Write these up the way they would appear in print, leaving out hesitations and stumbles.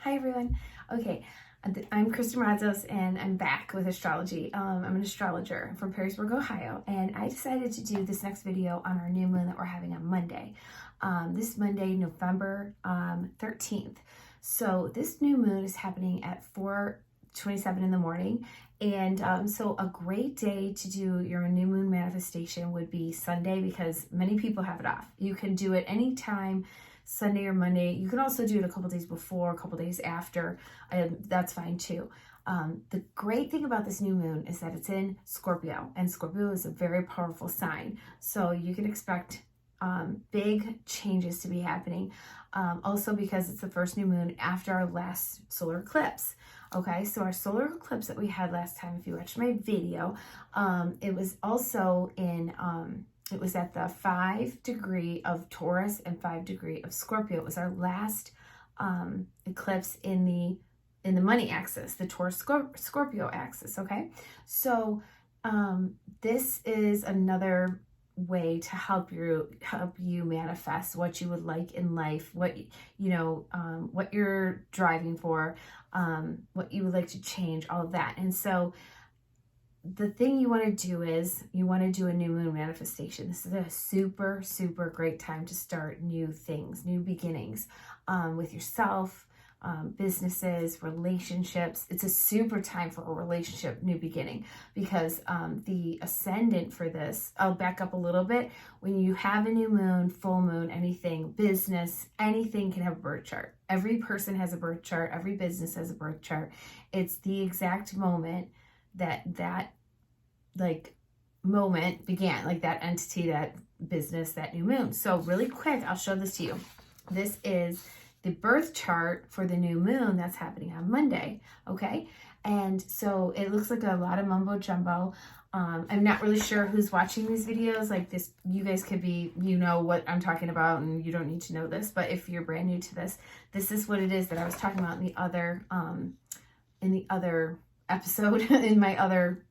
Hi everyone. Okay, I'm Kristen Razos and I'm back with astrology. I'm an astrologer from Perrysburg, Ohio, and I decided to do this next video on our new moon that we're having on Monday. This Monday, November 13th. So this new moon is happening at 4:27 in the morning. And so a great day to do your new moon manifestation would be Sunday because many people have it off. You can do it anytime, Sunday or Monday. You can also do it a couple days before, a couple days after. That's fine too. The great thing about this new moon is that it's in Scorpio, and Scorpio is a very powerful sign. So you can expect big changes to be happening. Also because it's the first new moon after our last solar eclipse. Okay, so our solar eclipse that we had last time, if you watched my video, it was also in, it was at the 5 degree of Taurus and 5 degree of Scorpio. It was our last eclipse in the money axis, the Taurus Scorpio axis. Okay, so this is another way to help you manifest what you would like in life, what what you're driving for, what you would like to change, all of that. And so the thing you want to do is you want to do a new moon manifestation. This is a super great time to start new things, new beginnings, with yourself, businesses, relationships. It's a super time for a relationship new beginning because the ascendant for this, I'll back up a little bit. When you have a new moon, full moon, anything, business, anything can have a birth chart. Every person has a birth chart. Every business has a birth chart. It's the exact moment that moment began, like that entity, that business, that new moon. So really quick, I'll show this to you. This is the birth chart for the new moon that's happening on Monday. Okay, and so it looks like a lot of mumbo jumbo. I'm not really sure who's watching these videos. Like this, you guys could be, you know what I'm talking about, and you don't need to know this. But if you're brand new to this, this is what it is that I was talking about in the other episode, in my other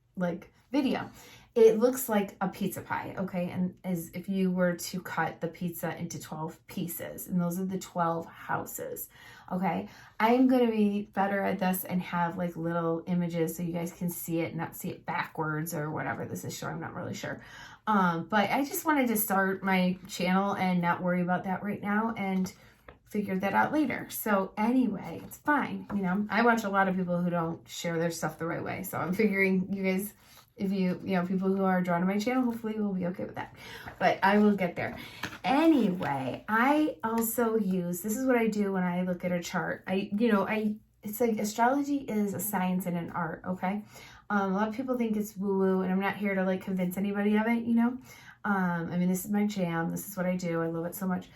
video. It looks like a pizza pie, okay? And as if you were to cut the pizza into 12 pieces, and those are the 12 houses, okay? I'm gonna be better at this and have like little images so you guys can see it, not see it backwards or whatever this is showing. I'm not really sure. But I just wanted to start my channel and not worry about that right now and figure that out later. So anyway, it's fine. You know, I watch a lot of people who don't share their stuff the right way. So I'm figuring you guys, if people who are drawn to my channel, hopefully will be okay with that. But I will get there. Anyway, I also use, this is what I do when I look at a chart. It's like astrology is a science and an art, okay? A lot of people think it's woo-woo, and I'm not here to like convince anybody of it, you know? I mean, this is my jam. This is what I do. I love it so much.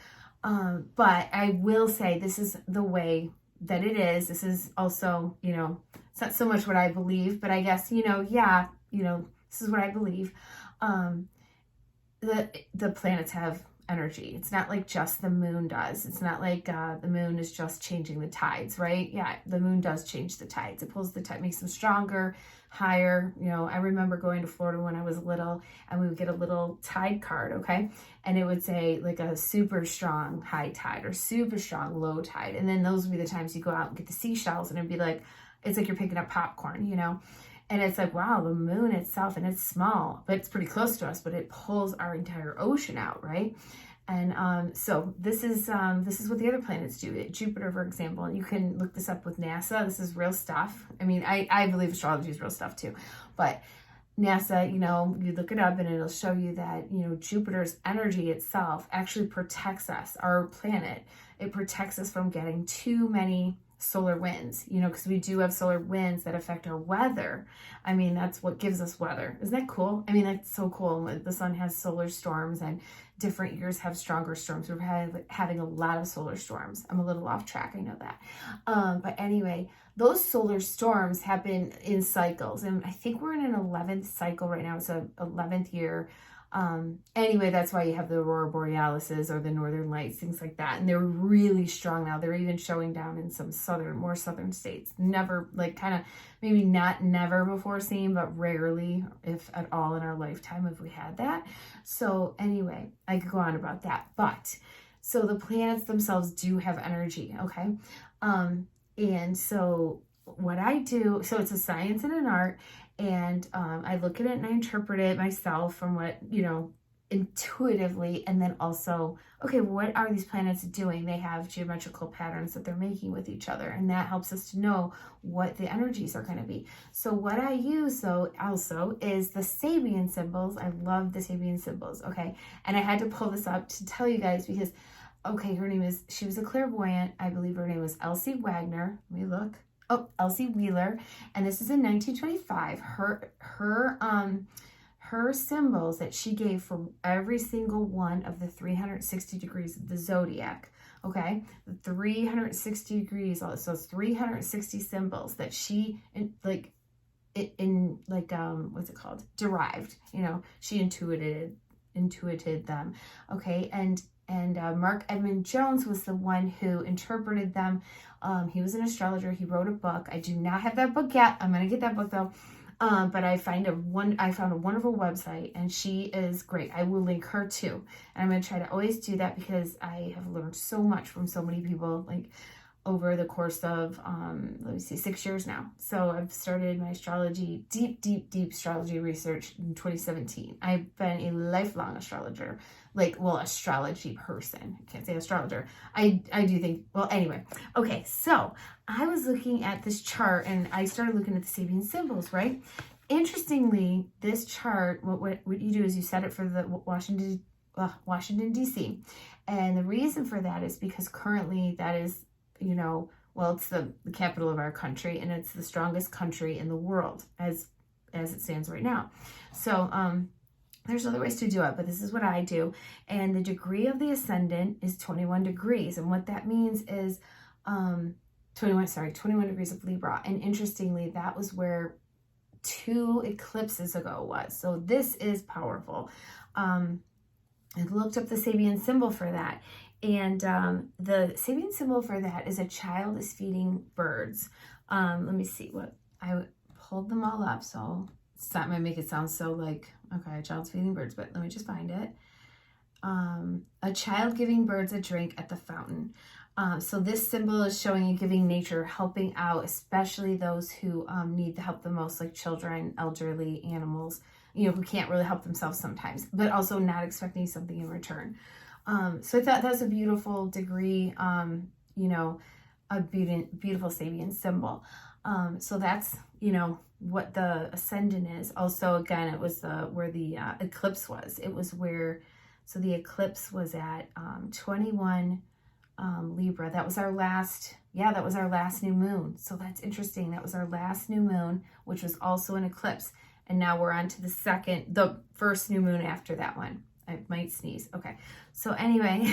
But I will say this is the way that it is. This is also, it's not so much what I believe, but I guess, this is what I believe. The planets have energy. It's not like just the moon does. It's not like the moon is just changing the tides, right? Yeah, the moon does change the tides. It pulls the tide, makes them stronger, higher. I remember going to Florida when I was little, and we would get a little tide card, okay? And it would say like a super strong high tide or super strong low tide. And then those would be the times you go out and get the seashells, and it'd be like, it's like you're picking up popcorn, And it's like, wow, the moon itself, and it's small, but it's pretty close to us, but it pulls our entire ocean out, right? And so this is what the other planets do. Jupiter, for example, and you can look this up with NASA. This is real stuff. I mean, I believe astrology is real stuff too, but NASA, you look it up and it'll show you that, Jupiter's energy itself actually protects us, our planet. It protects us from getting too many solar winds, because we do have solar winds that affect our weather. I mean, that's what gives us weather. Isn't that cool? I mean, that's so cool. The sun has solar storms, and different years have stronger storms. We're having a lot of solar storms. I'm a little off track, I know that. But anyway, those solar storms happen in cycles, and I think we're in an 11th cycle right now. It's a 11th year. Anyway, that's why you have the aurora borealises or the northern lights, things like that. And they're really strong now. They're even showing down in some more southern states. Never, maybe not never before seen, but rarely, if at all, in our lifetime have we had that. So anyway, I could go on about that. But so the planets themselves do have energy, okay? And so what I do, so it's a science and an art, and I look at it and I interpret it myself from what, intuitively, and then also, okay, what are these planets doing? They have geometrical patterns that they're making with each other, and that helps us to know what the energies are going to be. So what I use, though, also is the Sabian symbols. I love the Sabian symbols, okay? And I had to pull this up to tell you guys because, okay, she was a clairvoyant. I believe her name was Elsie Wagner. Let me look. Oh, Elsie Wheeler. And this is in 1925. Her symbols that she gave for every single one of the 360 degrees of the zodiac, okay? The 360 degrees, so it's 360 symbols that she, what's it called? Derived, she intuited them, okay? And Mark Edmund Jones was the one who interpreted them. He was an astrologer. He wrote a book. I do not have that book yet. I'm going to get that book though. But I found a wonderful website, and she is great. I will link her too. And I'm going to try to always do that because I have learned so much from so many people, like over the course of, 6 years now. So I've started my astrology, deep astrology research in 2017. I've been a lifelong astrologer, astrology person. I can't say astrologer. I do think, well, anyway. Okay, so I was looking at this chart and I started looking at the Sabian symbols, right? Interestingly, this chart, what you do is you set it for the Washington, D.C. And the reason for that is because currently that is, it's the capital of our country, and it's the strongest country in the world as it stands right now. So there's other ways to do it, but this is what I do. And the degree of the ascendant is 21 degrees. And what that means is 21 degrees of Libra. And interestingly, that was where 2 eclipses ago was. So this is powerful. I looked up the Sabian symbol for that. And the Sabian symbol for that is a child is feeding birds. Let me see what I pulled them all up. So that might make it sound so like, okay, a child's feeding birds, but let me just find it. A child giving birds a drink at the fountain. So this symbol is showing and giving nature, helping out, especially those who need the help the most, like children, elderly, animals, who can't really help themselves sometimes, but also not expecting something in return. So I thought that was a beautiful degree, a beautiful Sabian symbol. So that's, what the ascendant is. Also, again, it was where the eclipse was. It was so the eclipse was at 21 Libra. That was our last new moon. So that's interesting. That was our last new moon, which was also an eclipse. And now we're on to the first new moon after that one. I might sneeze. Okay. So anyway,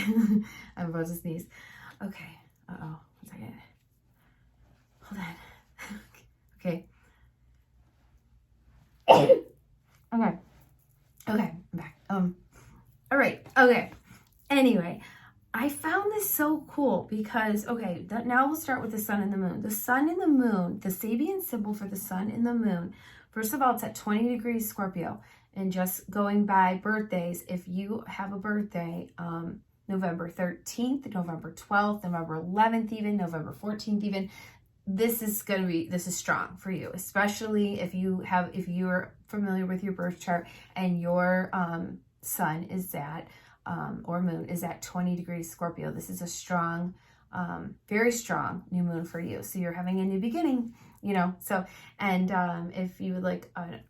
I'm about to sneeze. Okay. Uh-oh. 1 second. Hold on. Okay. Okay. I'm back. All right. Okay. Anyway, I found this so cool because, now we'll start with the sun and the moon. The sun and the moon, the Sabian symbol for the sun and the moon, first of all, it's at 20 degrees Scorpio. And just going by birthdays, if you have a birthday, November 13th, November 12th, November 11th even, November 14th even, this is strong for you, especially if you're familiar with your birth chart and your sun is at, or moon is at 20 degrees Scorpio. This is a strong, very strong new moon for you. So you're having a new beginning, if you would like an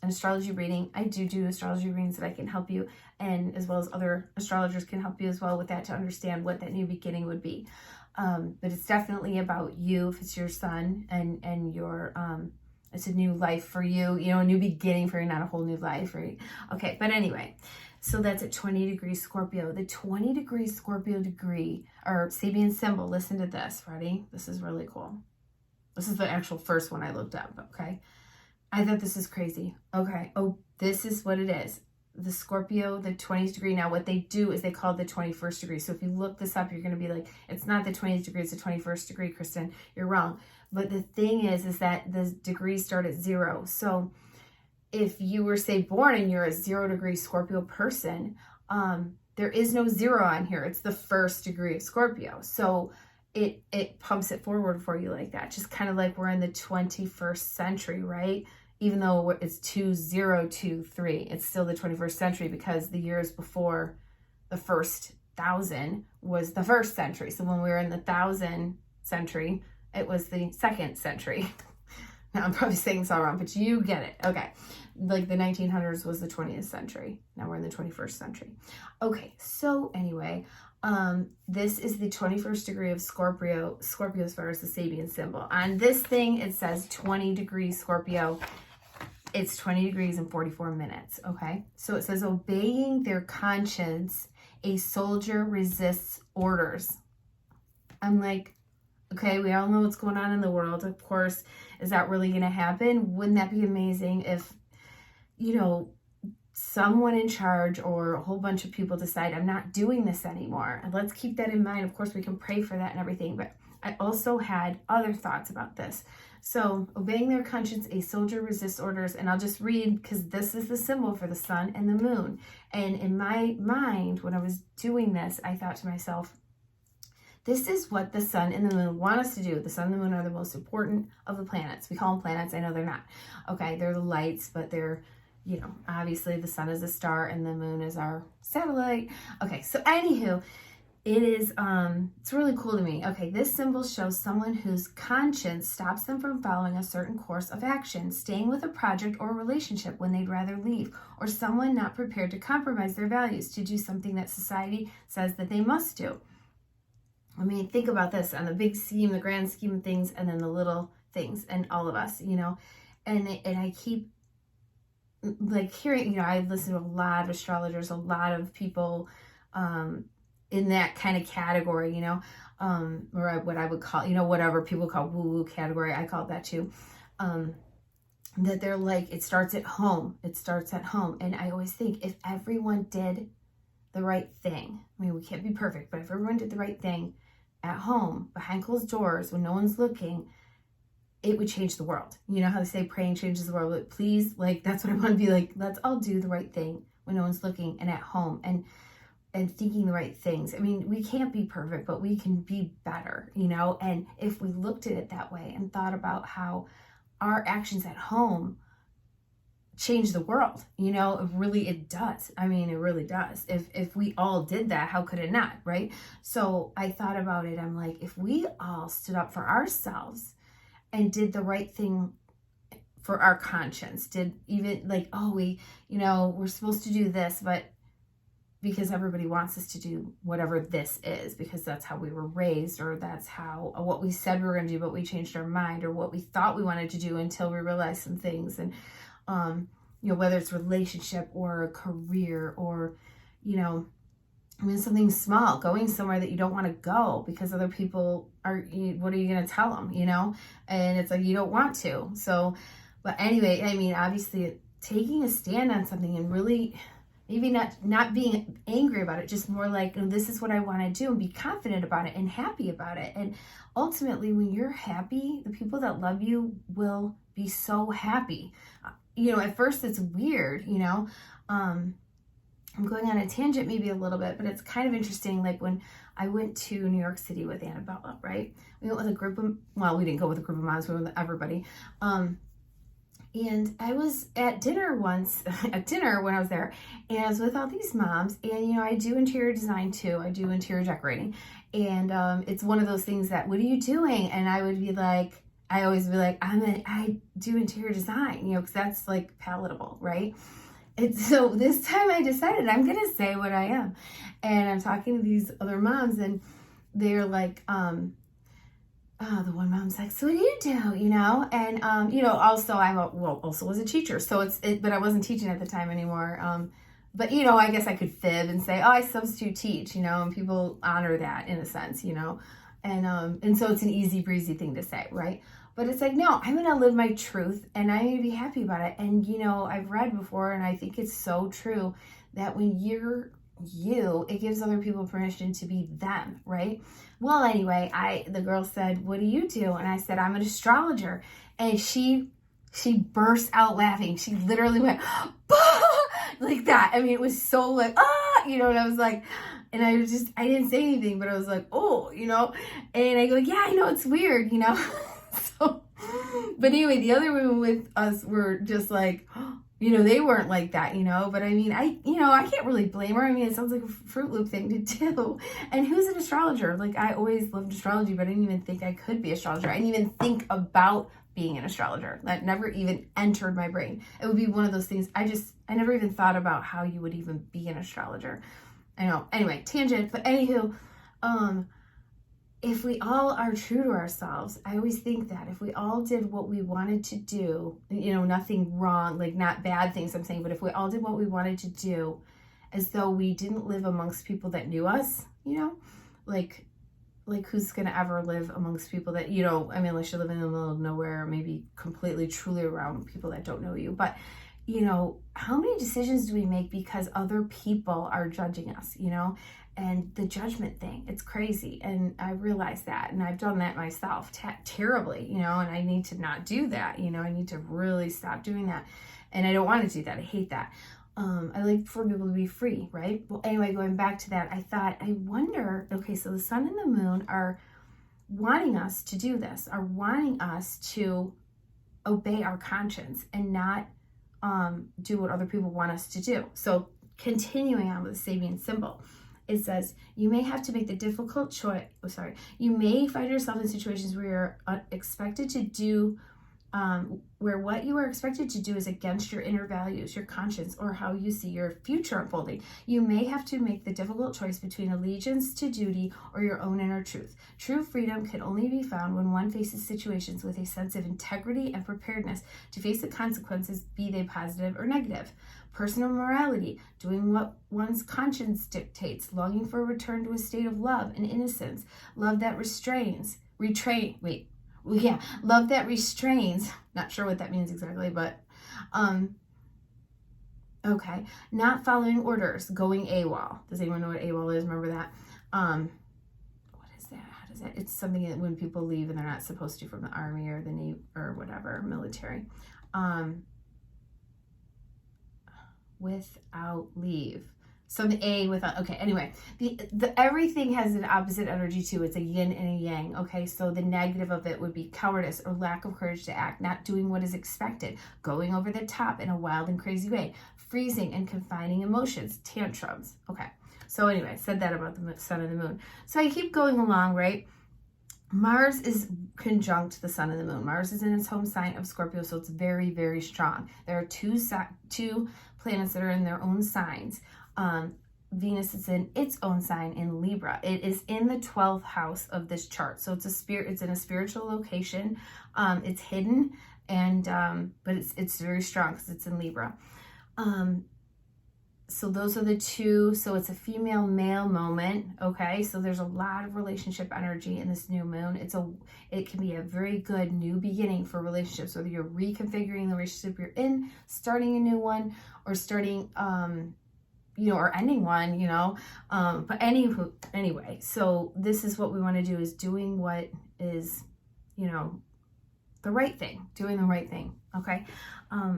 astrology reading, I do astrology readings that I can help you, and as well as other astrologers can help you as well with that to understand what that new beginning would be. But it's definitely about you if it's your sun and your it's a new life for you, a new beginning for you, not a whole new life, right? Okay, but anyway, so that's at 20 degrees Scorpio. The 20 degrees Scorpio degree or Sabian symbol, listen to this, ready? This is really cool. This is the actual first one I looked up, okay? I thought this is crazy. Okay. Oh, this is what it is. The Scorpio, the 20th degree. Now, what they do is they call it the 21st degree. So if you look this up, you're going to be like, it's not the 20th degree, it's the 21st degree, Kristen. You're wrong. But the thing is that the degrees start at 0. So if you were, say, born and you're a 0 degree Scorpio person, there is no 0 on here. It's the 1st degree of Scorpio. So it pumps it forward for you like that. Just kind of like we're in the 21st century, right? Even though it's 2023, it's still the 21st century because the years before the first 1,000 was the first century. So when we were in the 1,000 century, it was the second century. Now I'm probably saying this all wrong, but you get it. Okay. Like the 1900s was the 20th century. Now we're in the 21st century. Okay. So anyway, this is the 21st degree of Scorpio as far as the Sabian symbol. On this thing, it says 20 degrees Scorpio. It's 20 degrees and 44 minutes. Okay. So it says obeying their conscience, a soldier resists orders. I'm like, okay, we all know what's going on in the world. Of course, is that really going to happen? Wouldn't that be amazing if, someone in charge or a whole bunch of people decide I'm not doing this anymore? And let's keep that in mind. Of course, we can pray for that and everything, but I also had other thoughts about this. So obeying their conscience, a soldier resists orders. And I'll just read because this is the symbol for the sun and the moon. And in my mind, when I was doing this, I thought to myself, this is what the sun and the moon want us to do. The sun and the moon are the most important of the planets. We call them planets. I know they're not. Okay, they're the lights, but they're, obviously the sun is a star and the moon is our satellite. Okay, so anywho, it is, it's really cool to me. Okay, this symbol shows someone whose conscience stops them from following a certain course of action, staying with a project or relationship when they'd rather leave, or someone not prepared to compromise their values to do something that society says that they must do. I mean, think about this on the big scheme, the grand scheme of things, and then the little things, and all of us, and I keep like hearing, I listen to a lot of astrologers, a lot of people in that kind of category, or what I would call, whatever people call woo-woo category, I call it that too. That they're like, it starts at home. It starts at home. And I always think if everyone did the right thing, I mean, we can't be perfect, but if everyone did the right thing at home, behind closed doors, when no one's looking, it would change the world. You know how they say praying changes the world? But please, that's what I want to be like. Let's all do the right thing when no one's looking and at home and thinking the right things. I mean, we can't be perfect, but we can be better, and if we looked at it that way and thought about how our actions at home change the world, it does. I mean, it really does. If we all did that, how could it not, right? So I thought about it. I'm like, if we all stood up for ourselves and did the right thing for our conscience, did even we're supposed to do this, but because everybody wants us to do whatever this is, because that's how we were raised, or that's how what we said we were going to do, but we changed our mind, or what we thought we wanted to do until we realized some things. And whether it's relationship or a career, or something small, going somewhere that you don't want to go because other people are, what are you going to tell them, and it's like, you don't want to. So, but anyway, I mean, obviously taking a stand on something and really maybe not being angry about it, just more like, this is what I want to do, and be confident about it and happy about it. And ultimately, when you're happy, the people that love you will be so happy. At first it's weird, I'm going on a tangent maybe a little bit, but it's kind of interesting. Like when I went to New York City with Annabella, right? We went with a group of, we didn't go with a group of moms, we went with everybody. And I was at dinner when I was there, and I was with all these moms, and, I do interior design too. I do interior decorating. And it's one of those things that, what are you doing? And I would be like, I always be like, I do interior design, because that's like palatable, right? And so this time I decided I'm going to say what I am. And I'm talking to these other moms, and they're like, the one mom's like, so what do you do? And, also also was a teacher. So but I wasn't teaching at the time anymore. But, I guess I could fib and say, oh, I substitute teach, and people honor that in a sense, and so it's an easy breezy thing to say, right? But it's like, no, I'm going to live my truth, and I'm going to be happy about it. And, I've read before, and I think it's so true, that when you're you, it gives other people permission to be them, right? Well, anyway, the girl said, what do you do? And I said, I'm an astrologer. And she burst out laughing. She literally went, bah! Like that. I mean, it was so like, and I was like, And I didn't say anything, but I was like, oh, and I go, yeah, I know it's weird, So, but anyway, the other women with us were just like, they weren't like that, but I mean, I can't really blame her. I mean, it sounds like a Fruit Loop thing to do. And who's an astrologer? Like, I always loved astrology, but I didn't even think I could be an astrologer. I didn't even think about being an astrologer. That never even entered my brain. It would be one of those things. I never even thought about how you would even be an astrologer. I know. Anyway, tangent, but anywho, if we all are true to ourselves, I always think that if we all did what we wanted to do, nothing wrong, like not bad things I'm saying, but if we all did what we wanted to do as though we didn't live amongst people that knew us, like who's going to ever live amongst people that, I mean, unless you live in the middle of nowhere, maybe completely, truly around people that don't know you. But, how many decisions do we make because other people are judging us, and the judgment thing, it's crazy. And I realize that, and I've done that myself terribly, and I need to not do that. I need to really stop doing that. And I don't want to do that. I hate that. I like for people to be free, right? Well, anyway, going back to that, I wonder, okay, so the sun and the moon are wanting us to do this, are wanting us to obey our conscience and not do what other people want us to do. So continuing on with the Sabian symbol, it says, you may have to make the difficult choice. You may find yourself in situations where you're expected to do, where what you are expected to do is against your inner values, your conscience, or how you see your future unfolding. You may have to make the difficult choice between allegiance to duty or your own inner truth. True freedom can only be found when one faces situations with a sense of integrity and preparedness to face the consequences, be they positive or negative. Personal morality, doing what one's conscience dictates, longing for a return to a state of love and innocence, love that love that restrains, not sure what that means exactly, but, okay, not following orders, going AWOL. Does anyone know what AWOL is? Remember that? What is that? How does that, it's something that when people leave and they're not supposed to from the army or the Navy or whatever, military, without leave. So the A without, okay, anyway, the everything has an opposite energy too. It's a yin and a yang, okay? So the negative of it would be cowardice or lack of courage to act, not doing what is expected, going over the top in a wild and crazy way, freezing and confining emotions, tantrums. Okay, so anyway, I said that about the sun and the moon. So I keep going along, right? Mars is conjunct the sun and the moon. Mars is in its home sign of Scorpio, so it's very, very strong. There are two planets that are in their own signs. Venus is in its own sign in Libra. It is in the 12th house of this chart. So it's in a spiritual location. It's hidden, and but it's very strong because it's in Libra. So those are the two. So it's a female male moment. Okay. So there's a lot of relationship energy in this new moon. It can be a very good new beginning for relationships, whether you're reconfiguring the relationship you're in, starting a new one, or starting, or ending one, but anyway, so this is what we want to do, is doing what is, the right thing, doing the right thing. Okay.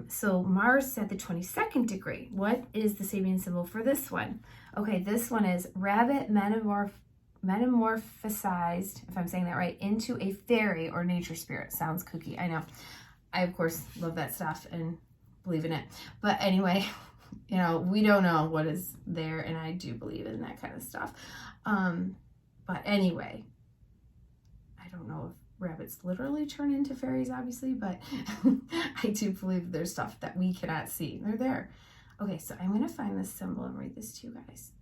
So Mars is at the 22nd degree. What is the Sabian symbol for this one? Okay. This one is rabbit metamorphosized, if I'm saying that right, into a fairy or nature spirit. Sounds kooky. I know. I, of course, love that stuff and believe in it. But anyway, we don't know what is there, and I do believe in that kind of stuff. But anyway, I don't know if rabbits literally turn into fairies, obviously, but I do believe there's stuff that we cannot see. They're there. Okay, so I'm going to find this symbol and read this to you guys.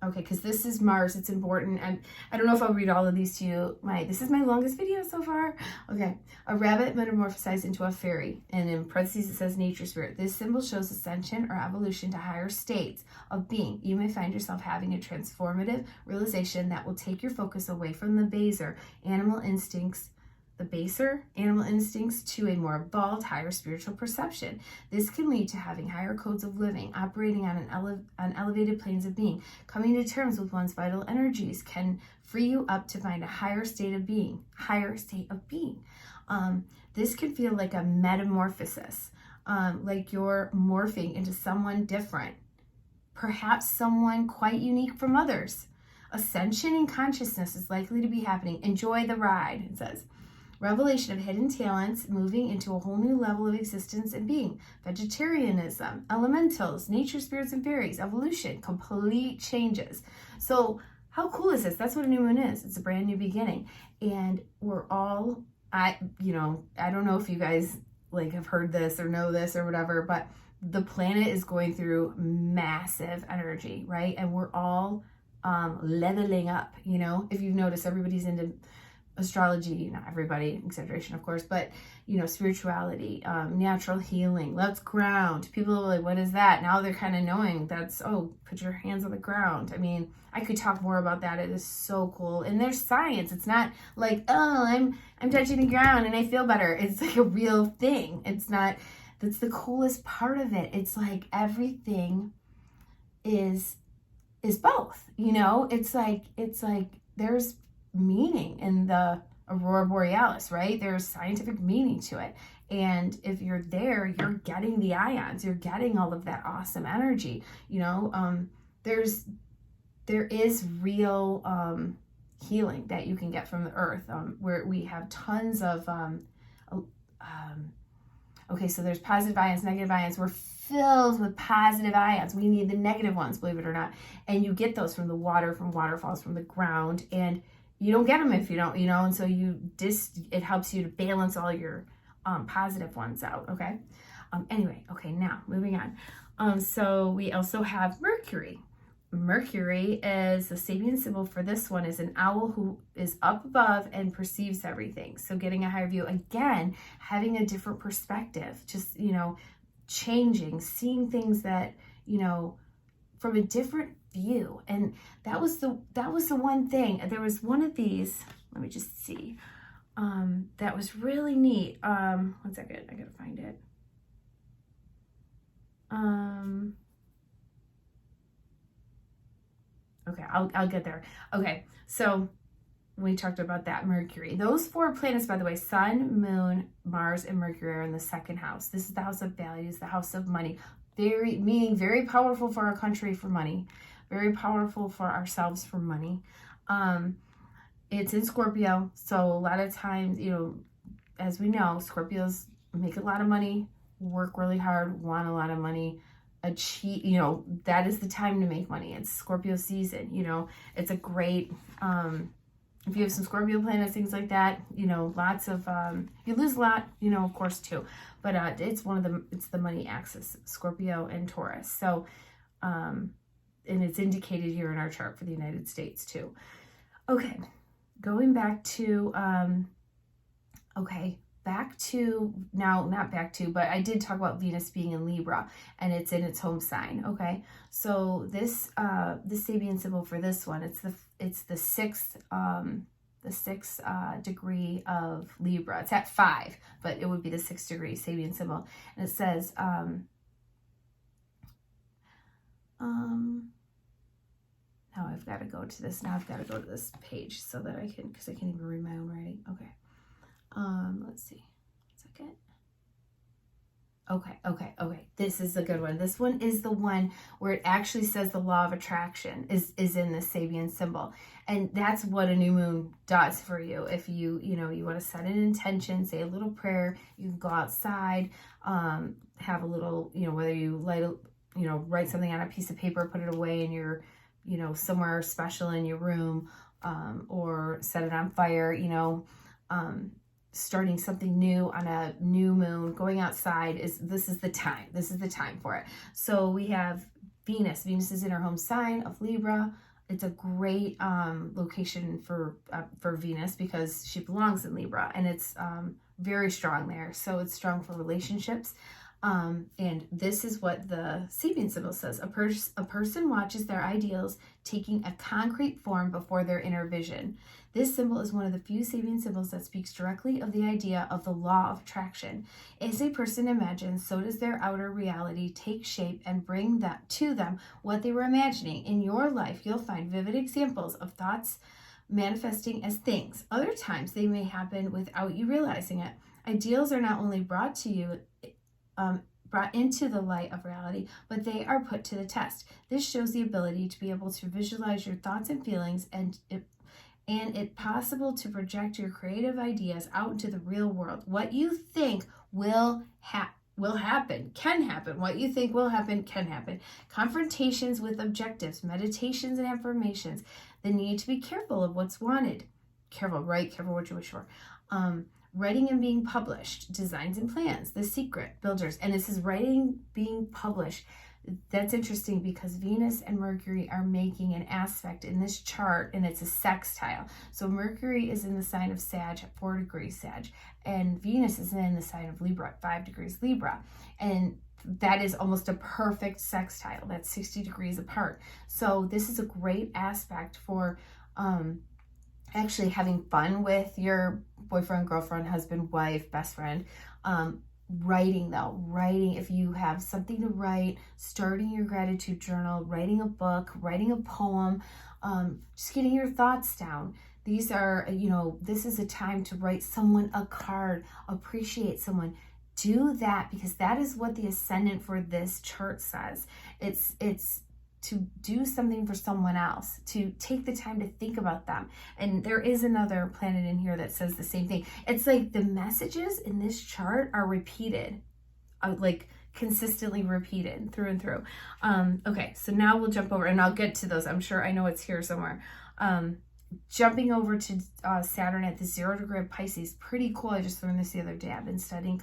Okay, because this is Mars. It's important. And I don't know if I'll read all of these to you. This is my longest video so far. Okay. A rabbit metamorphosized into a fairy. And in parentheses, it says nature spirit. This symbol shows ascension or evolution to higher states of being. You may find yourself having a transformative realization that will take your focus away from the baser animal instincts to a more evolved, higher spiritual perception. This can lead to having higher codes of living, operating on elevated planes of being. Coming to terms with one's vital energies can free you up to find a higher state of being. This can feel like a metamorphosis, like you're morphing into someone different, perhaps someone quite unique from others. Ascension in consciousness is likely to be happening. Enjoy the ride, it says. Revelation of hidden talents, moving into a whole new level of existence and being. Vegetarianism, elementals, nature, spirits, and fairies, evolution, complete changes. So how cool is this? That's what a new moon is. It's a brand new beginning. And we're all, I don't know if you guys like have heard this or know this or whatever, but the planet is going through massive energy, right? And we're all leveling up, if you've noticed, everybody's into astrology, not everybody, exaggeration of course, but spirituality, natural healing, let's ground. People are like, what is that? Now they're kind of knowing that's, put your hands on the ground. I mean, I could talk more about that. It is so cool. And there's science. It's not like, I'm touching the ground and I feel better. It's like a real thing. It's not, that's the coolest part of it. It's like everything is both, it's like there's meaning in the aurora borealis, right? There's scientific meaning to it. And if you're there, you're getting the ions, you're getting all of that awesome energy, there is real healing that you can get from the earth, where we have tons of okay, so there's positive ions, negative ions. We're filled with positive ions. We need the negative ones, believe it or not. And you get those from the water, from waterfalls, from the ground. And you don't get them if you don't, and so it helps you to balance all your positive ones out, okay? Anyway, okay, now moving on. So we also have Mercury. Mercury is the Sabian symbol for this one is an owl who is up above and perceives everything. So getting a higher view, again, having a different perspective, just, changing, seeing things that, from a different view. And that was the one thing. There was one of these, let me just see, that was really neat. One second, I gotta find it. Okay, I'll get there. Okay, so we talked about that, Mercury. Those 4 planets, by the way, Sun, Moon, Mars, and Mercury are in the 2nd house. This is the house of values, the house of money. Very powerful for our country for money. Very powerful for ourselves for money. It's in Scorpio, so a lot of times, as we know, Scorpios make a lot of money, work really hard, want a lot of money, achieve, that is the time to make money. It's Scorpio season, it's a great, if you have some Scorpio planets, things like that, lots of, you lose a lot, of course too, but it's the money axis, Scorpio and Taurus. So, and it's indicated here in our chart for the United States too. Okay, going back to, but I did talk about Venus being in Libra and it's in its home sign. Okay, so this Sabian symbol for this one, it's the sixth degree of Libra. It's at 5, but it would be the 6th degree Sabian symbol, and it says now I've got to go to this. Now I've got to go to this page so that I can, because I can't even read my own writing. Okay. Let's see. 1 second. Okay. This is a good one. This one is the one where it actually says the law of attraction is in the Sabian symbol. And that's what a new moon does for you. If you want to set an intention, say a little prayer, you can go outside, have a little, whether you write something on a piece of paper, put it away in your, somewhere special in your room, or set it on fire, starting something new on a new moon, going outside, this is the time for it. So we have Venus is in her home sign of Libra. It's a great location for Venus because she belongs in Libra, and it's very strong there. So it's strong for relationships. And this is what the Sabian symbol says. A person watches their ideals taking a concrete form before their inner vision. This symbol is one of the few Sabian symbols that speaks directly of the idea of the law of attraction. As a person imagines, so does their outer reality take shape and bring that to them what they were imagining. In your life, you'll find vivid examples of thoughts manifesting as things. Other times, they may happen without you realizing it. Ideals are not only brought to you, brought into the light of reality, but they are put to the test. This shows the ability to be able to visualize your thoughts and feelings, and it's possible to project your creative ideas out into the real world. What you think will happen, can happen. What you think will happen, can happen. Confrontations with objectives, meditations and affirmations. The need to be careful of what's wanted. Careful, right? Careful what you wish for. Writing and being published. Designs and plans. The secret. Builders. And this is writing, being published. That's interesting because Venus and Mercury are making an aspect in this chart, and it's a sextile. So Mercury is in the sign of Sag at 4 degrees Sag, and Venus is in the sign of Libra at 5 degrees Libra. And that is almost a perfect sextile. That's 60 degrees apart. So this is a great aspect for actually having fun with your boyfriend, girlfriend, husband, wife, best friend. Writing, if you have something to write, starting your gratitude journal, writing a book, writing a poem, just getting your thoughts down. These are, this is a time to write someone a card, appreciate someone. Do that, because that is what the ascendant for this chart says. It's to do something for someone else, to take the time to think about them. And there is another planet in here that says the same thing. It's like the messages in this chart are repeated, like consistently repeated through and through. Okay, so now we'll jump over, and I'll get to those. I'm sure I know it's here somewhere. Jumping over to Saturn at the 0 degree of Pisces. Pretty cool. I just learned this the other day. I've been studying,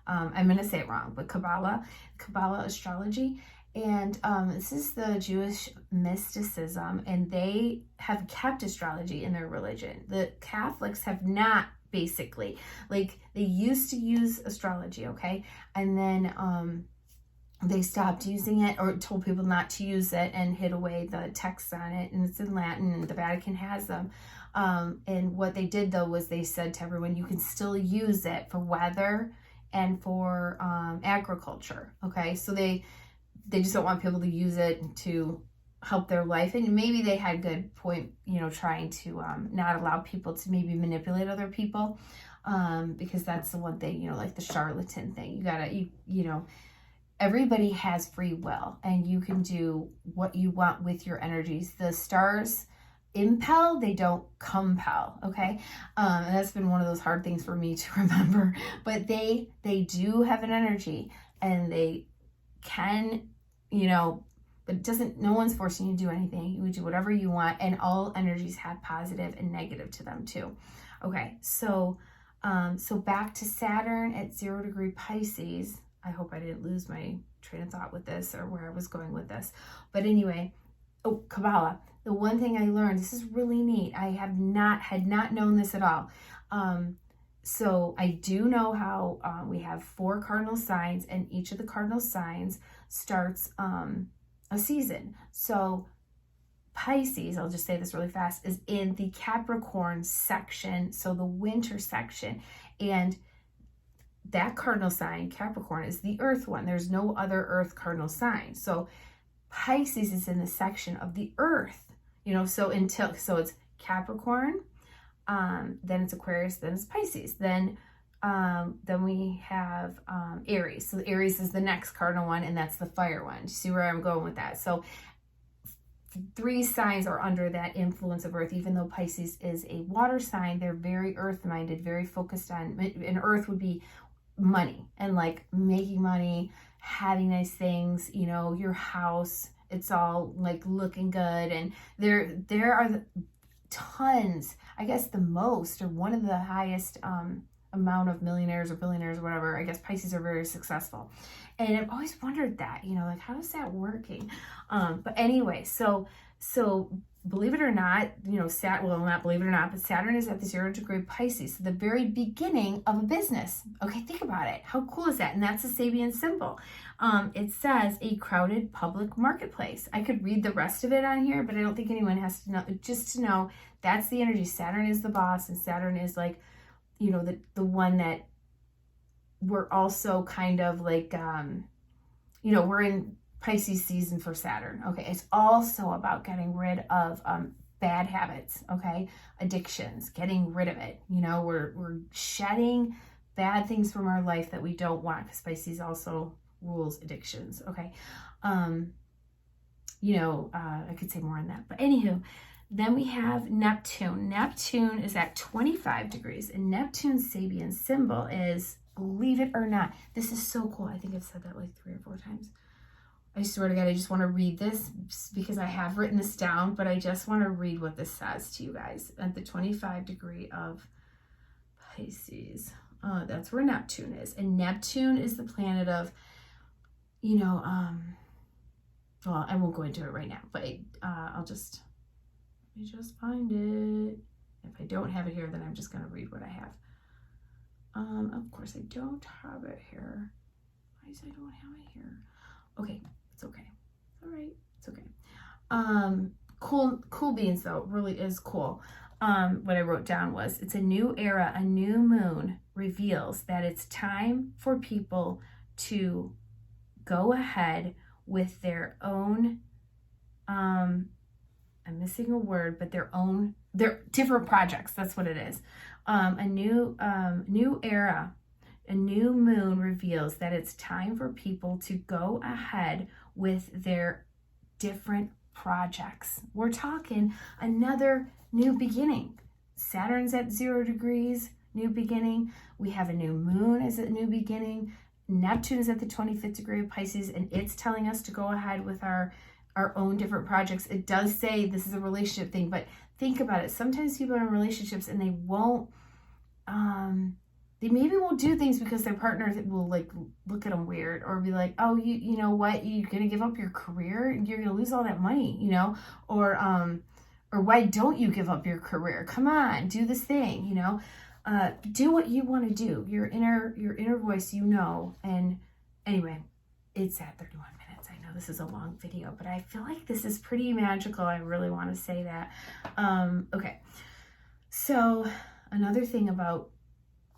I'm going to say it wrong, but Kabbalah astrology. And this is the Jewish mysticism, and they have kept astrology in their religion. The Catholics have not, basically. Like, they used to use astrology, okay? And then they stopped using it, or told people not to use it, and hid away the texts on it, and it's in Latin, and the Vatican has them. And what they did, though, was they said to everyone, you can still use it for weather and for agriculture, okay? So they just don't want people to use it to help their life. And maybe they had good point, trying to not allow people to maybe manipulate other people, because that's the one thing, like the charlatan thing. You gotta, everybody has free will, and you can do what you want with your energies. The stars impel, they don't compel, okay? And that's been one of those hard things for me to remember. But they do have an energy, and they can, but it doesn't, no one's forcing you to do anything. You do whatever you want, and all energies have positive and negative to them too. Okay, so back to Saturn at 0 degree Pisces. I hope I didn't lose my train of thought with this, or where I was going with this. But anyway, Kabbalah. The one thing I learned, this is really neat. I had not known this at all. So I do know how we have 4 cardinal signs, and each of the cardinal signs starts a season. So Pisces, I'll just say this really fast, is in the Capricorn section, so the winter section. And that cardinal sign, Capricorn, is the earth one. There's no other earth cardinal sign. So Pisces is in the section of the earth, so it's Capricorn, then it's Aquarius, then it's Pisces, then we have Aries. So Aries is the next cardinal one, and that's the fire one. Do you see where I'm going with that? So 3 signs are under that influence of earth. Even though Pisces is a water sign, they're very earth-minded, very focused on, and earth would be money, and like making money, having nice things, your house, it's all like looking good. And there are tons, I guess the most, or one of the highest amount of millionaires or billionaires or whatever. I guess Pisces are very successful. And I've always wondered that, like, how is that working? But anyway, so believe it or not, not believe it or not, but Saturn is at the 0 degree Pisces, so the very beginning of a business. Okay, think about it. How cool is that? And that's a Sabian symbol. It says a crowded public marketplace. I could read the rest of it on here, but I don't think anyone has to know. Just to know, that's the energy. Saturn is the boss, and Saturn is like, the one that we're also kind of like, we're in Pisces season for Saturn. Okay, it's also about getting rid of bad habits, okay, addictions, getting rid of it. We're shedding bad things from our life that we don't want, because Pisces also rules, addictions. Okay. I could say more on that, but anywho, then we have Neptune. Neptune is at 25 degrees, and Neptune's Sabian symbol is, believe it or not, this is so cool. I think I've said that like 3 or 4 times. I swear to God, I just want to read this because I have written this down, but I just want to read what this says to you guys. At the 25 degree of Pisces, that's where Neptune is. And Neptune is the planet of, well, I won't go into it right now, but let me just find it. If I don't have it here, then I'm just going to read what I have. Of course, I don't have it here. Why is I don't have it here? Okay, it's okay. All right, it's okay. Cool beans though, it really is cool. What I wrote down was, it's a new era, a new moon reveals that it's time for people to go ahead with their own, I'm missing a word, but their different projects. That's what it is. A new era, a new moon reveals that it's time for people to go ahead with their different projects. We're talking another new beginning. Saturn's at 0 degrees, new beginning. We have a new moon as a new beginning. Neptune is at the 25th degree of Pisces, and it's telling us to go ahead with our own different projects. It does say this is a relationship thing, but think about it. Sometimes people are in relationships and they won't, they maybe won't do things because their partner will like look at them weird, or be like, oh, you know what, you're gonna give up your career and you're gonna lose all that money, or why don't you give up your career? Come on, do this thing, do what you want to do. Your inner voice, and anyway, it's at 31 minutes. I know this is a long video, but I feel like this is pretty magical. I really want to say that. Okay, so another thing about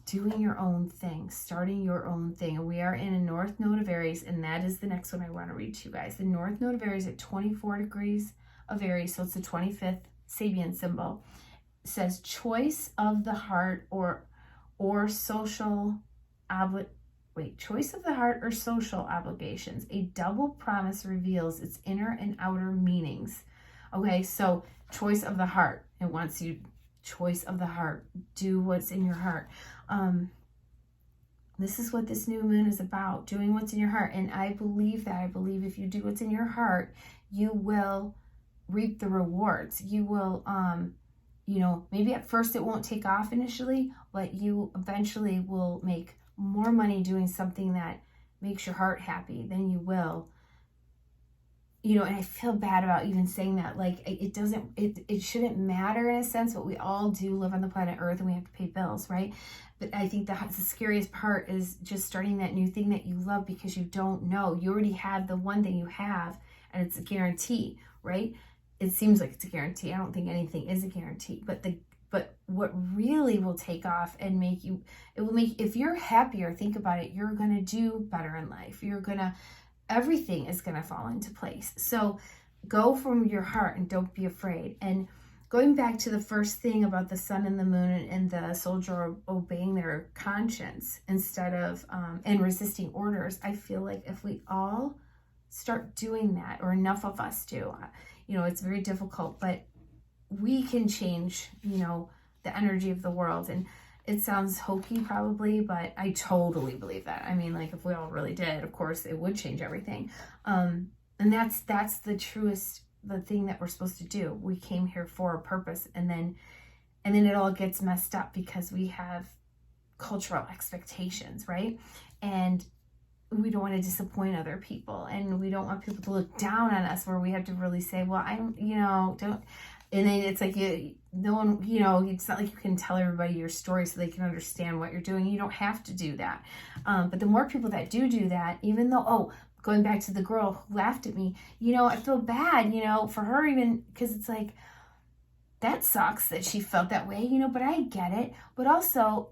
doing your own thing, starting your own thing, and we are in a North Node of Aries, and that is the next one I want to read to you guys. The North Node of Aries at 24 degrees of Aries, so it's the 25th Sabian symbol. Says choice of the heart or social choice of the heart or social obligations. A double promise reveals its inner and outer meanings. Okay, so choice of the heart. It wants you, choice of the heart. Do what's in your heart. This is what this new moon is about, doing what's in your heart. And I believe that. I believe if you do what's in your heart, you will reap the rewards. You will, maybe at first it won't take off initially, but you eventually will make more money doing something that makes your heart happy than you will. And I feel bad about even saying that. Like, it shouldn't matter in a sense, but we all do live on the planet Earth and we have to pay bills, right? But I think the scariest part is just starting that new thing that you love, because you don't know. You already have the one thing you have, and it's a guarantee, right? It seems like it's a guarantee. I don't think anything is a guarantee, but what really will take off and if you're happier, think about it, you're going to do better in life. Everything is going to fall into place. So go from your heart and don't be afraid. And going back to the first thing about the sun and the moon and the soldier obeying their conscience instead of, and resisting orders, I feel like if we all start doing that, or enough of us do, it's very difficult, but we can change, the energy of the world. And it sounds hokey probably, but I totally believe that. I mean, like, if we all really did, of course, it would change everything. And that's the thing that we're supposed to do. We came here for a purpose, and then it all gets messed up because we have cultural expectations, right? And we don't want to disappoint other people, and we don't want people to look down on us, where we have to really say, well, don't. And then it's like, no one, it's not like you can tell everybody your story so they can understand what you're doing. You don't have to do that. But the more people that do that, even though, going back to the girl who laughed at me, I feel bad, for her, even because it's like, that sucks that she felt that way, but I get it. But also,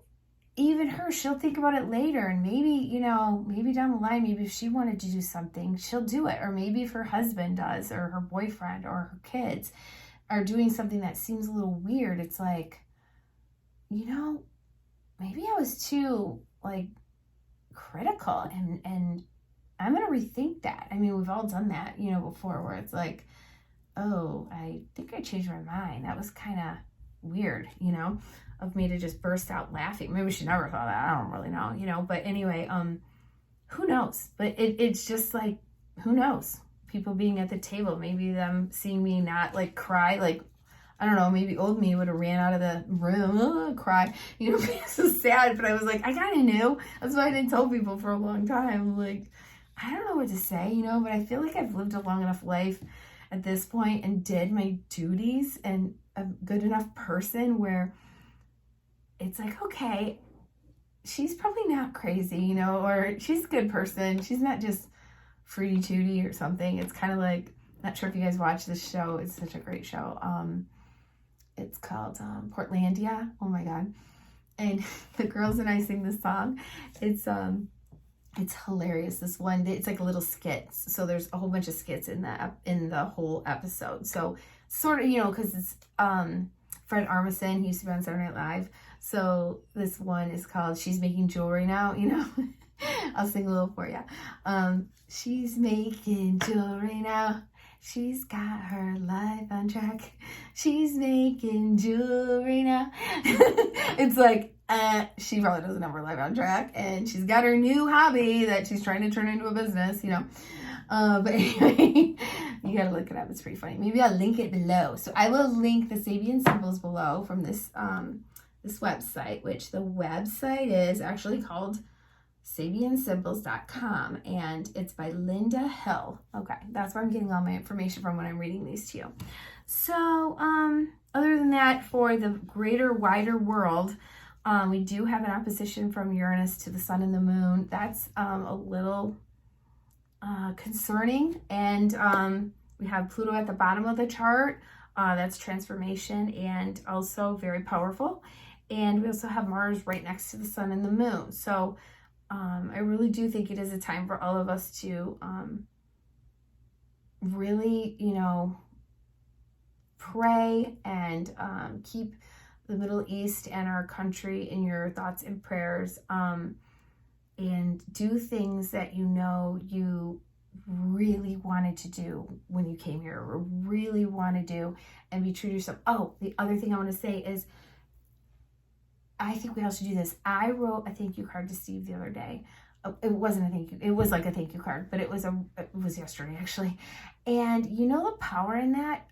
even her, she'll think about it later, and maybe down the line, maybe if she wanted to do something, she'll do it. Or maybe if her husband does, or her boyfriend, or her kids are doing something that seems a little weird, it's like, maybe I was too, like, critical, and I'm going to rethink that. I mean, we've all done that, you know, before, where it's like, oh, I think I changed my mind. That was kind of weird, you know, of me to just burst out laughing. Maybe she never thought that. I don't really know, you know, but anyway, who knows? But it's just like, who knows? People being at the table, maybe them seeing me not like cry, like, I don't know, maybe old me would have ran out of the room, cry, you know, being so sad. But I was like, I kind of knew. That's why I didn't tell people for a long time. Like, I don't know what to say, you know, but I feel like I've lived a long enough life at this point and did my duties and a good enough person where it's like, okay, she's probably not crazy, you know, or she's a good person. She's not just fruity tooty or something. It's kind of like, not sure if you guys watch this show. It's such a great show. It's called Portlandia. Oh my God. And the girls and I sing this song. It's hilarious. This one, it's like a little skits. So there's a whole bunch of skits in the whole episode. So sort of, you know, because it's Fred Armisen, he used to be on Saturday Night Live. So this one is called She's Making Jewelry Now, you know. I'll sing a little for you. She's making jewelry now. She's got her life on track. She's making jewelry now. It's like, she probably doesn't have her life on track. And she's got her new hobby that she's trying to turn into a business, you know. But anyway, you gotta look it up. It's pretty funny. Maybe I'll link it below. So I will link the Sabian symbols below from this this website, which the website is actually called SabianSymbols.com, and it's by Linda Hill. Okay, that's where I'm getting all my information from when I'm reading these to you. So, other than that, for the greater, wider world, we do have an opposition from Uranus to the Sun and the Moon. That's a little concerning, and we have Pluto at the bottom of the chart. That's transformation and also very powerful. And we also have Mars right next to the Sun and the Moon. So I really do think it is a time for all of us to really, you know, pray and keep the Middle East and our country in your thoughts and prayers, and do things that you know you really wanted to do when you came here, or really want to do, and be true to yourself. Oh, the other thing I want to say is, I think we all should do this. I wrote a thank you card to Steve the other day. It wasn't a thank you. It was like a thank you card, but it was yesterday actually. And you know the power in that.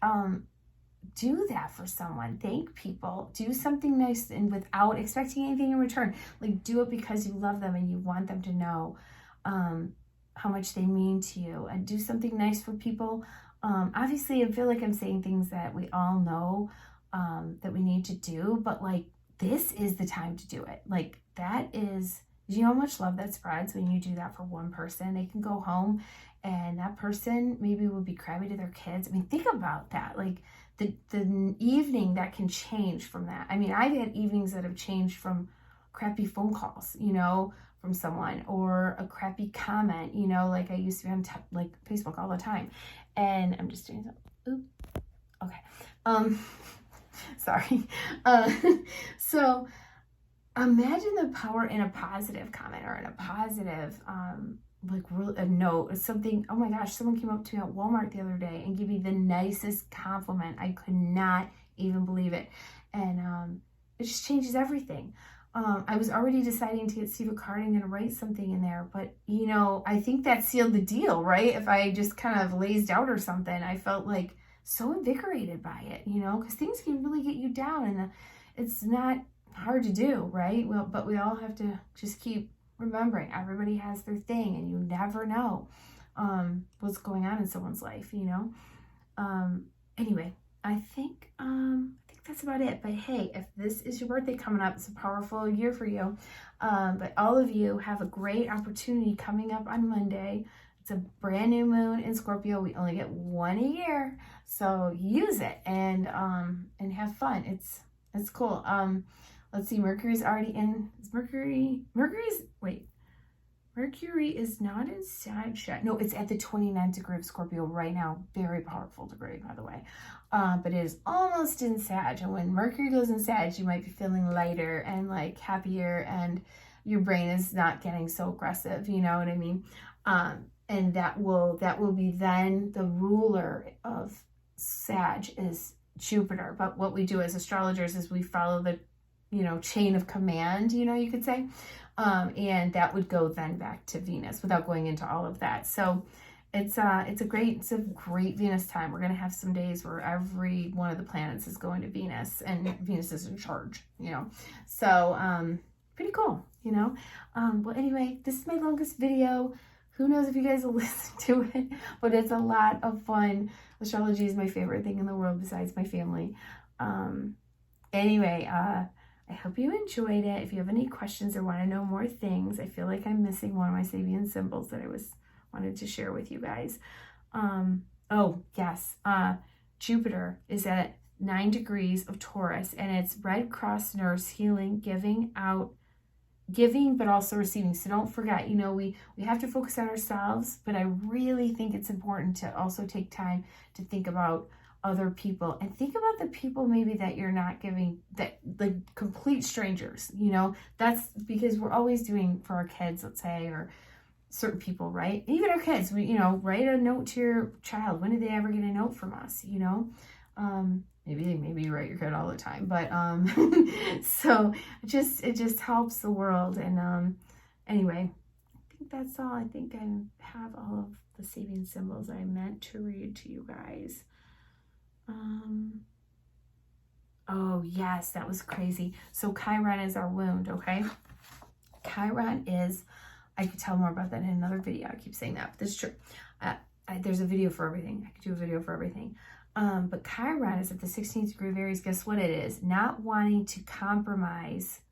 Do that for someone. Thank people. Do something nice and without expecting anything in return. Like, do it because you love them and you want them to know how much they mean to you. And do something nice for people. Obviously, I feel like I'm saying things that we all know that we need to do, but like, this is the time to do it. Like, that is, you know how much love that spreads when you do that for one person? They can go home and that person maybe will be crabby to their kids. I mean, think about that. Like, the evening that can change from that. I mean, I've had evenings that have changed from crappy phone calls, you know, from someone, or a crappy comment, you know, like I used to be on like Facebook all the time. And I'm just doing something. Oop. Okay. Sorry. So imagine the power in a positive comment, or in a positive, like a note, something. Oh my gosh, someone came up to me at Walmart the other day and gave me the nicest compliment. I could not even believe it. And it just changes everything. I was already deciding to get Steve a card and gonna write something in there, but you know, I think that sealed the deal, right? If I just kind of lazed out or something, I felt like so invigorated by it, you know, because things can really get you down, and it's not hard to do, right? Well, but we all have to just keep remembering everybody has their thing, and you never know what's going on in someone's life, you know. Anyway, I think that's about it. But hey, if this is your birthday coming up, it's a powerful year for you. But all of you have a great opportunity coming up on Monday. It's a brand new moon in Scorpio. We only get one a year, so use it and have fun. It's cool. Let's see. Mercury's already in. Mercury is not in Sag yet. No, it's at the 29th degree of Scorpio right now. Very powerful degree, by the way. But it is almost in Sag. And when Mercury goes in Sag, you might be feeling lighter and like happier, and your brain is not getting so aggressive. You know what I mean? and that will be then the ruler of Sag is Jupiter. But what we do as astrologers is we follow the, chain of command, you could say. And that would go then back to Venus without going into all of that. So it's a great Venus time. We're going to have some days where every one of the planets is going to Venus, and Venus is in charge, So, pretty cool, Well, anyway, this is my longest video. Who knows if you guys will listen to it, but it's a lot of fun. Astrology is my favorite thing in the world besides my family. Anyway, I hope you enjoyed it. If you have any questions or want to know more things, I feel like I'm missing one of my Sabian symbols that I wanted to share with you guys. Oh, yes. Jupiter is at 9 degrees of Taurus, and it's Red Cross nurse healing, giving, but also receiving. So don't forget, we have to focus on ourselves, but I really think it's important to also take time to think about other people, and think about the people maybe that you're not giving, that like complete strangers, that's because we're always doing for our kids, let's say, or certain people, right? Even our kids, we, write a note to your child. When did they ever get a note from us? Maybe you write your kid all the time, but so it just helps the world. And anyway, I think that's all. I think I have all of the Sabian symbols I meant to read to you guys. Oh yes, that was crazy. So Chiron is our wound, okay? Chiron is, I could tell more about that in another video. I keep saying that, but this is true. There's a video for everything. I could do a video for everything. But Chiron is at the 16th degree of Aries. Guess what it is? Not wanting to compromise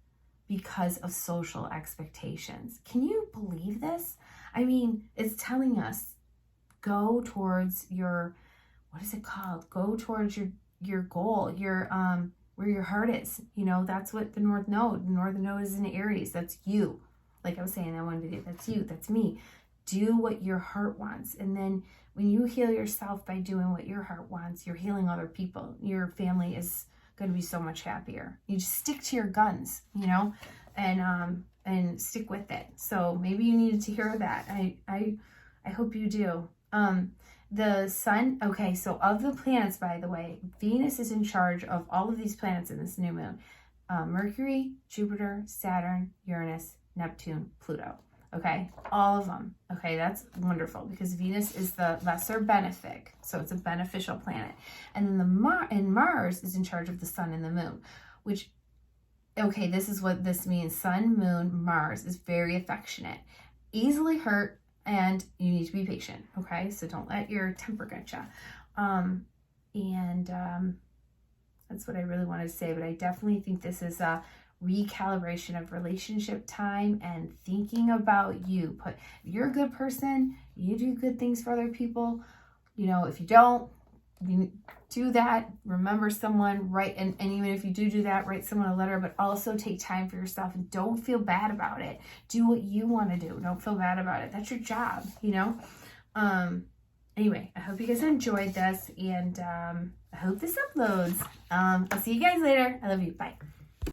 because of social expectations. Can you believe this? I mean, it's telling us, go towards your, what is it called? Go towards your goal, where your heart is. That's what the North Node is in Aries. That's you. Like I was saying in that one video, that's you, that's me. Do what your heart wants. And then when you heal yourself by doing what your heart wants, you're healing other people. Your family is going to be so much happier. You just stick to your guns, and stick with it. So maybe you needed to hear that. I hope you do. The sun, okay, so of the planets, by the way, Venus is in charge of all of these planets in this new moon. Mercury, Jupiter, Saturn, Uranus, Neptune, Pluto. Okay, all of them. Okay, that's wonderful because Venus is the lesser benefic, so it's a beneficial planet. And then Mars is in charge of the sun and the moon, which, okay, this is what this means. Sun, moon, Mars is very affectionate, easily hurt, and you need to be patient, okay? So don't let your temper get you. That's what I really wanted to say, but I definitely think this is a recalibration of relationship time and thinking about you. If you're a good person, you do good things for other people. If you don't, you do that. Remember someone, and even if you do that, write someone a letter, but also take time for yourself and don't feel bad about it. Do what you want to do. Don't feel bad about it. That's your job, Anyway, I hope you guys enjoyed this, and I hope this uploads. I'll see you guys later. I love you. Bye.